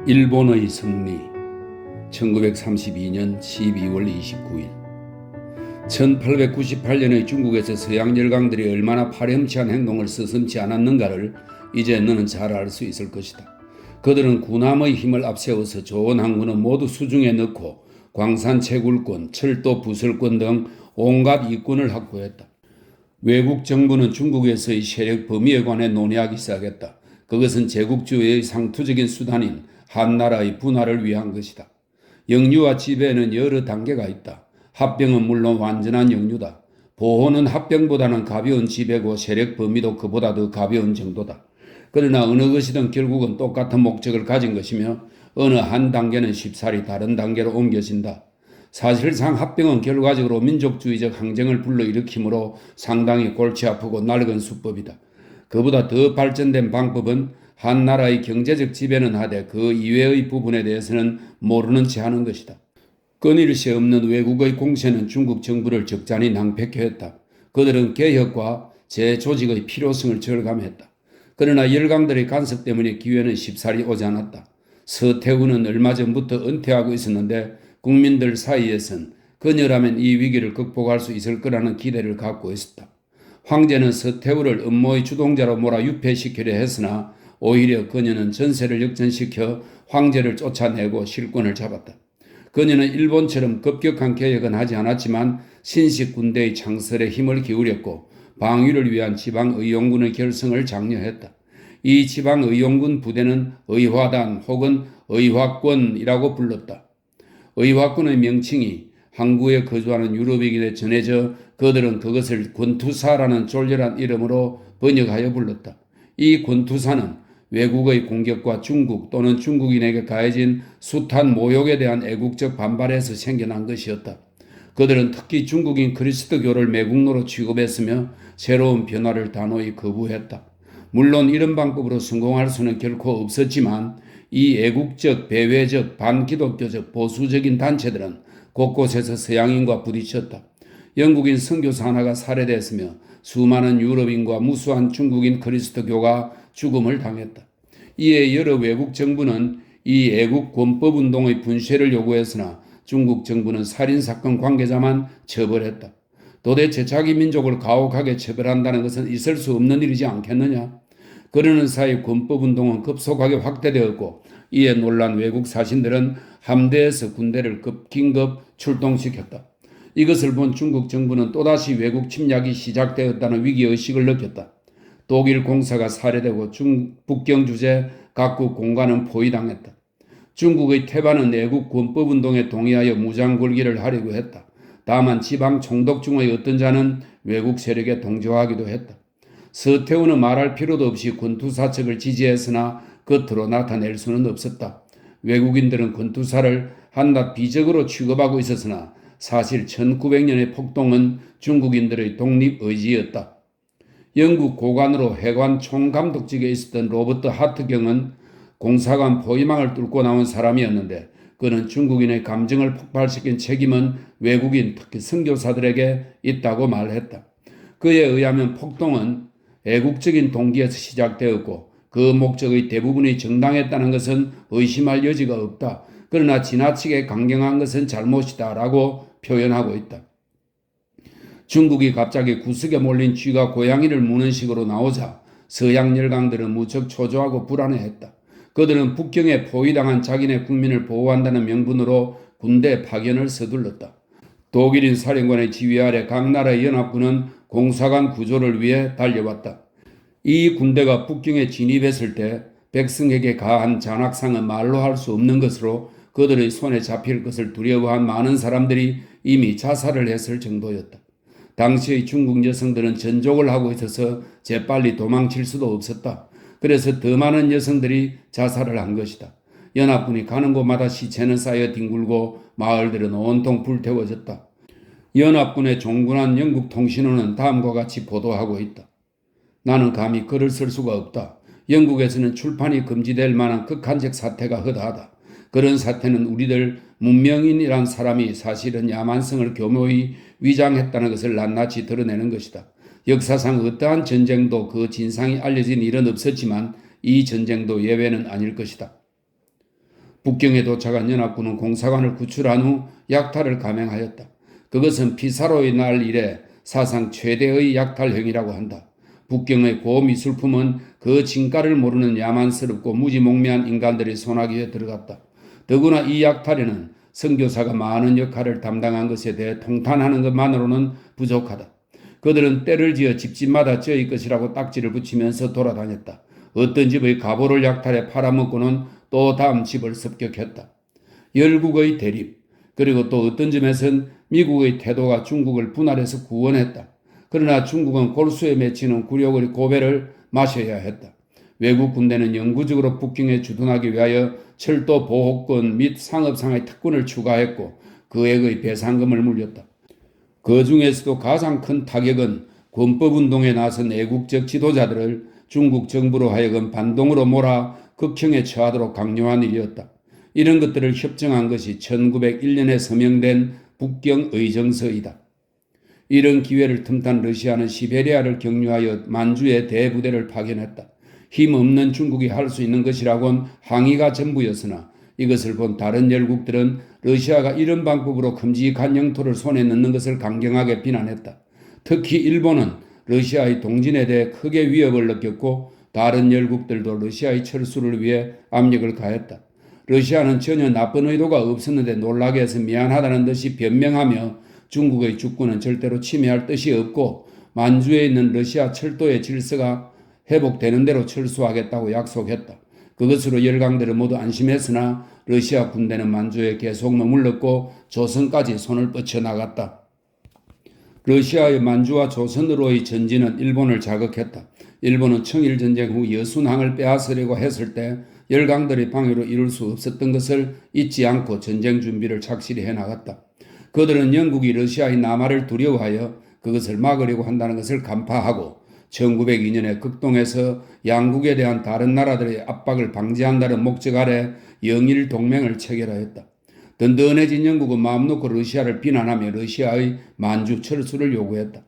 일본의 승리 1932년 12월 29일 1898년의 중국에서 서양 열강들이 얼마나 파렴치한 행동을 서슴지 않았는가를 이제 너는 잘 알 수 있을 것이다. 그들은 군함의 힘을 앞세워서 좋은 항구는 모두 수중에 넣고 광산 채굴권, 철도 부설권 등 온갖 이권을 확보했다. 외국 정부는 중국에서의 세력 범위에 관해 논의하기 시작했다. 그것은 제국주의의 상투적인 수단인 한나라의 분화를 위한 것이다. 영유아 지배에는 여러 단계가 있다. 합병은 물론 완전한 영유다. 보호는 합병보다는 가벼운 지배고 세력 범위도 그보다 더 가벼운 정도다. 그러나 어느 것이든 결국은 똑같은 목적을 가진 것이며 어느 한 단계는 쉽사리 다른 단계로 옮겨진다. 사실상 합병은 결과적으로 민족주의적 항쟁을 불러일으키므로 상당히 골치 아프고 낡은 수법이다. 그보다 더 발전된 방법은 한나라의 경제적 지배는 하되 그 이외의 부분에 대해서는 모르는 체 하는 것이다. 끊일 새 없는 외국의 공세는 중국 정부를 적잖이 낭패케 했다. 그들은 개혁과 재조직의 필요성을 절감했다. 그러나 열강들의 간섭 때문에 기회는 쉽사리 오지 않았다. 서태후는 얼마 전부터 은퇴하고 있었는데 국민들 사이에선 그녀라면 이 위기를 극복할 수 있을 거라는 기대를 갖고 있었다. 황제는 서태후를 음모의 주동자로 몰아 유폐시키려 했으나 오히려 그녀는 전세를 역전시켜 황제를 쫓아내고 실권을 잡았다. 그녀는 일본처럼 급격한 개혁은 하지 않았지만 신식 군대의 창설에 힘을 기울였고 방위를 위한 지방의용군의 결성을 장려했다. 이 지방의용군 부대는 의화단 혹은 의화권이라고 불렀다. 의화권의 명칭이 항구에 거주하는 유럽인에 전해져 그들은 그것을 권투사라는 졸렬한 이름으로 번역하여 불렀다. 이 권투사는 외국의 공격과 중국 또는 중국인에게 가해진 숱한 모욕에 대한 애국적 반발에서 생겨난 것이었다. 그들은 특히 중국인 그리스도교를 매국노로 취급했으며 새로운 변화를 단호히 거부했다. 물론 이런 방법으로 성공할 수는 결코 없었지만 이 애국적, 배회적, 반기독교적, 보수적인 단체들은 곳곳에서 서양인과 부딪혔다. 영국인 선교사 하나가 살해됐으며 수많은 유럽인과 무수한 중국인 그리스도교가 죽음을 당했다. 이에 여러 외국 정부는 이 애국 권법운동의 분쇄를 요구했으나 중국 정부는 살인사건 관계자만 처벌했다. 도대체 자기 민족을 가혹하게 처벌한다는 것은 있을 수 없는 일이지 않겠느냐? 그러는 사이 권법운동은 급속하게 확대되었고 이에 놀란 외국 사신들은 함대에서 군대를 긴급 출동시켰다. 이것을 본 중국 정부는 또다시 외국 침략이 시작되었다는 위기의식을 느꼈다. 독일 공사가 살해되고 북경 주재 각국 공관은 포위당했다. 중국의 태반은 애국 권법운동에 동의하여 무장 굴기를 하려고 했다. 다만 지방 총독 중의 어떤 자는 외국 세력에 동조하기도 했다. 서태후는 말할 필요도 없이 권투사 측을 지지했으나 겉으로 나타낼 수는 없었다. 외국인들은 권투사를 한낱 비적으로 취급하고 있었으나 사실 1900년의 폭동은 중국인들의 독립의지였다. 영국 고관으로 해관 총감독직에 있었던 로버트 하트경은 공사관 포위망을 뚫고 나온 사람이었는데 그는 중국인의 감정을 폭발시킨 책임은 외국인 특히 선교사들에게 있다고 말했다. 그에 의하면 폭동은 애국적인 동기에서 시작되었고 그 목적의 대부분이 정당했다는 것은 의심할 여지가 없다. 그러나 지나치게 강경한 것은 잘못이다 라고 표현하고 있다. 중국이 갑자기 구석에 몰린 쥐가 고양이를 무는 식으로 나오자 서양 열강들은 무척 초조하고 불안해했다. 그들은 북경에 포위당한 자기네 국민을 보호한다는 명분으로 군대 파견을 서둘렀다. 독일인 사령관의 지휘 아래 각 나라의 연합군은 공사관 구조를 위해 달려왔다. 이 군대가 북경에 진입했을 때 백성에게 가한 잔악상은 말로 할 수 없는 것으로 그들의 손에 잡힐 것을 두려워한 많은 사람들이 이미 자살을 했을 정도였다. 당시의 중국 여성들은 전족을 하고 있어서 재빨리 도망칠 수도 없었다. 그래서 더 많은 여성들이 자살을 한 것이다. 연합군이 가는 곳마다 시체는 쌓여 뒹굴고 마을들은 온통 불태워졌다. 연합군의 종군한 영국 통신원은 다음과 같이 보도하고 있다. 나는 감히 글을 쓸 수가 없다. 영국에서는 출판이 금지될 만한 극한적 사태가 허다하다. 그런 사태는 우리들 문명인이란 사람이 사실은 야만성을 교묘히 위장했다는 것을 낱낱이 드러내는 것이다. 역사상 어떠한 전쟁도 그 진상이 알려진 일은 없었지만 이 전쟁도 예외는 아닐 것이다. 북경에 도착한 연합군은 공사관을 구출한 후 약탈을 감행하였다. 그것은 피사로의 날 이래 사상 최대의 약탈 행위라고 한다. 북경의 고미술품은 그 진가를 모르는 야만스럽고 무지몽매한 인간들의 손아귀에 들어갔다. 더구나 이 약탈에는 선교사가 많은 역할을 담당한 것에 대해 통탄하는 것만으로는 부족하다. 그들은 때를 지어 집집마다 저의 것이라고 딱지를 붙이면서 돌아다녔다. 어떤 집의 가보를 약탈해 팔아먹고는 또 다음 집을 습격했다. 열국의 대립, 그리고 또 어떤 점에선 미국의 태도가 중국을 분할해서 구원했다. 그러나 중국은 골수에 맺히는 굴욕의 고배를 마셔야 했다. 외국 군대는 영구적으로 북경에 주둔하기 위하여 철도 보호권 및 상업상의 특권을 추가했고 그액의 배상금을 물렸다. 그 중에서도 가장 큰 타격은 권법운동에 나선 애국적 지도자들을 중국 정부로 하여금 반동으로 몰아 극형에 처하도록 강요한 일이었다. 이런 것들을 협정한 것이 1901년에 서명된 북경의정서이다. 이런 기회를 틈탄 러시아는 시베리아를 경유하여 만주에 대부대를 파견했다. 힘없는 중국이 할 수 있는 것이라곤 항의가 전부였으나 이것을 본 다른 열국들은 러시아가 이런 방법으로 큼직한 영토를 손에 넣는 것을 강경하게 비난했다. 특히 일본은 러시아의 동진에 대해 크게 위협을 느꼈고 다른 열국들도 러시아의 철수를 위해 압력을 가했다. 러시아는 전혀 나쁜 의도가 없었는데 놀라게 해서 미안하다는 듯이 변명하며 중국의 주권은 절대로 침해할 뜻이 없고 만주에 있는 러시아 철도의 질서가 회복되는 대로 철수하겠다고 약속했다. 그것으로 열강들은 모두 안심했으나 러시아 군대는 만주에 계속 머물렀고 조선까지 손을 뻗쳐나갔다. 러시아의 만주와 조선으로의 전진은 일본을 자극했다. 일본은 청일전쟁 후 여순항을 빼앗으려고 했을 때 열강들의 방해로 이룰 수 없었던 것을 잊지 않고 전쟁 준비를 착실히 해나갔다. 그들은 영국이 러시아의 남하를 두려워하여 그것을 막으려고 한다는 것을 간파하고 1902년에 극동에서 양국에 대한 다른 나라들의 압박을 방지한다는 목적 아래 영일 동맹을 체결하였다. 든든해진 영국은 마음 놓고 러시아를 비난하며 러시아의 만주 철수를 요구했다.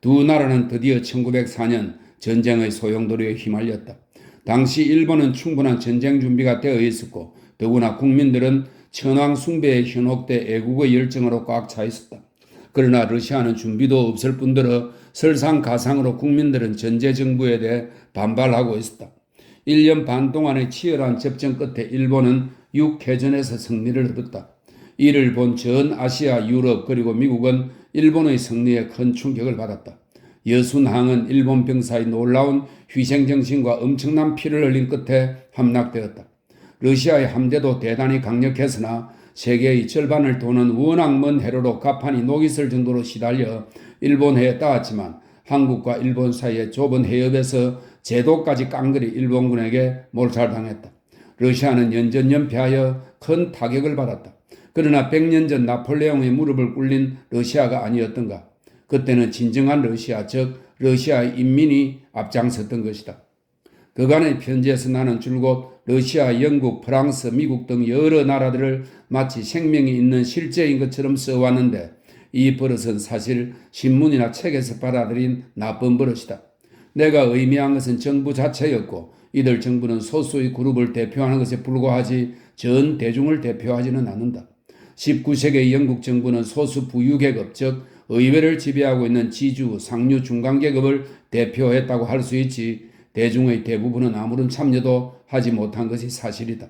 두 나라는 드디어 1904년 전쟁의 소용돌이에 휘말렸다. 당시 일본은 충분한 전쟁 준비가 되어 있었고 더구나 국민들은 천황 숭배에 현혹돼 애국의 열정으로 꽉 차 있었다. 그러나 러시아는 준비도 없을 뿐더러 설상가상으로 국민들은 전제 정부에 대해 반발하고 있었다. 1년 반 동안의 치열한 접전 끝에 일본은 육해전에서 승리를 얻었다. 이를 본 전 아시아, 유럽 그리고 미국은 일본의 승리에 큰 충격을 받았다. 여순항은 일본 병사의 놀라운 희생정신과 엄청난 피를 흘린 끝에 함락되었다. 러시아의 함대도 대단히 강력했으나 세계의 절반을 도는 워낙 먼 해로로 가판이 녹이 슬 정도로 시달려 일본해에 닿았지만 한국과 일본 사이의 좁은 해협에서 제도까지 깡그리 일본군에게 몰살당했다. 러시아는 연전연패하여 큰 타격을 받았다. 그러나 100년 전 나폴레옹의 무릎을 꿇린 러시아가 아니었던가. 그때는 진정한 러시아, 즉 러시아의 인민이 앞장섰던 것이다. 그간의 편지에서 나는 줄곧 러시아, 영국, 프랑스, 미국 등 여러 나라들을 마치 생명이 있는 실제인 것처럼 써왔는데 이 버릇은 사실 신문이나 책에서 받아들인 나쁜 버릇이다. 내가 의미한 것은 정부 자체였고 이들 정부는 소수의 그룹을 대표하는 것에 불과하지 전 대중을 대표하지는 않는다. 19세기 영국 정부는 소수 부유계급 즉 의회를 지배하고 있는 지주, 상류, 중간계급을 대표했다고 할 수 있지 대중의 대부분은 아무런 참여도 하지 못한 것이 사실이다.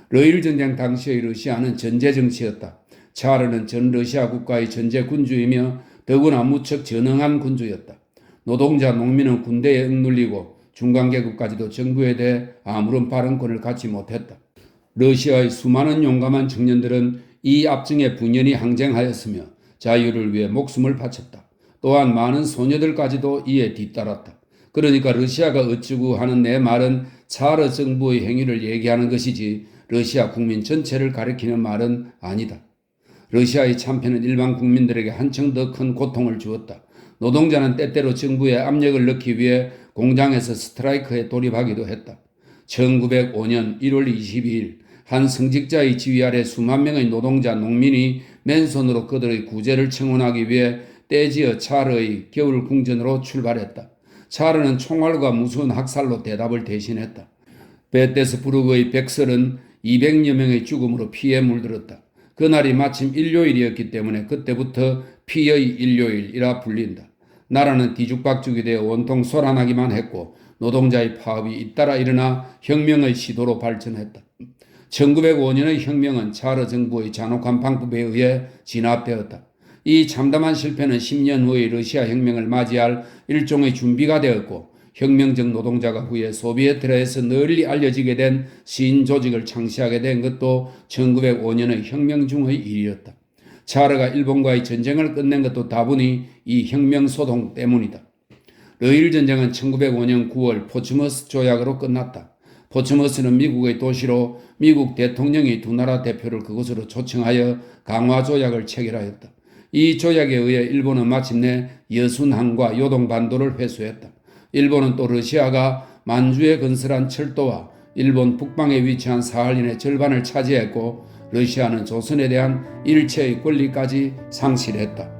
러일전쟁 당시의 러시아는 전제정치였다. 차르는 전 러시아 국가의 전제 군주이며 더구나 무척 전능한 군주였다. 노동자, 농민은 군대에 억눌리고 중간계급까지도 정부에 대해 아무런 발언권을 갖지 못했다. 러시아의 수많은 용감한 청년들은 이 압정에 분연히 항쟁하였으며 자유를 위해 목숨을 바쳤다. 또한 많은 소녀들까지도 이에 뒤따랐다. 그러니까 러시아가 어쩌고 하는 내 말은 차르 정부의 행위를 얘기하는 것이지 러시아 국민 전체를 가리키는 말은 아니다. 러시아의 참패는 일반 국민들에게 한층 더 큰 고통을 주었다. 노동자는 때때로 정부에 압력을 넣기 위해 공장에서 스트라이크에 돌입하기도 했다. 1905년 1월 22일 한 성직자의 지휘 아래 수만 명의 노동자, 농민이 맨손으로 그들의 구제를 청원하기 위해 떼지어 차르의 겨울 궁전으로 출발했다. 차르는 총알과 무서운 학살로 대답을 대신했다. 페테스부르크의 백설은 200여 명의 죽음으로 피에 물들었다. 그날이 마침 일요일이었기 때문에 그때부터 피의 일요일이라 불린다. 나라는 뒤죽박죽이 되어 온통 소란하기만 했고 노동자의 파업이 잇따라 일어나 혁명의 시도로 발전했다. 1905년의 혁명은 차르 정부의 잔혹한 방법에 의해 진압되었다. 이 참담한 실패는 10년 후의 러시아 혁명을 맞이할 일종의 준비가 되었고 혁명적 노동자가 후에 소비에트에서 널리 알려지게 된 시인 조직을 창시하게 된 것도 1905년의 혁명 중의 일이었다. 차르가 일본과의 전쟁을 끝낸 것도 다분히 이 혁명 소동 때문이다. 러일 전쟁은 1905년 9월 포츠머스 조약으로 끝났다. 포츠머스는 미국의 도시로 미국 대통령이 두 나라 대표를 그곳으로 초청하여 강화 조약을 체결하였다. 이 조약에 의해 일본은 마침내 여순항과 요동반도를 회수했다. 일본은 또 러시아가 만주에 건설한 철도와 일본 북방에 위치한 사할린의 절반을 차지했고 러시아는 조선에 대한 일체의 권리까지 상실했다.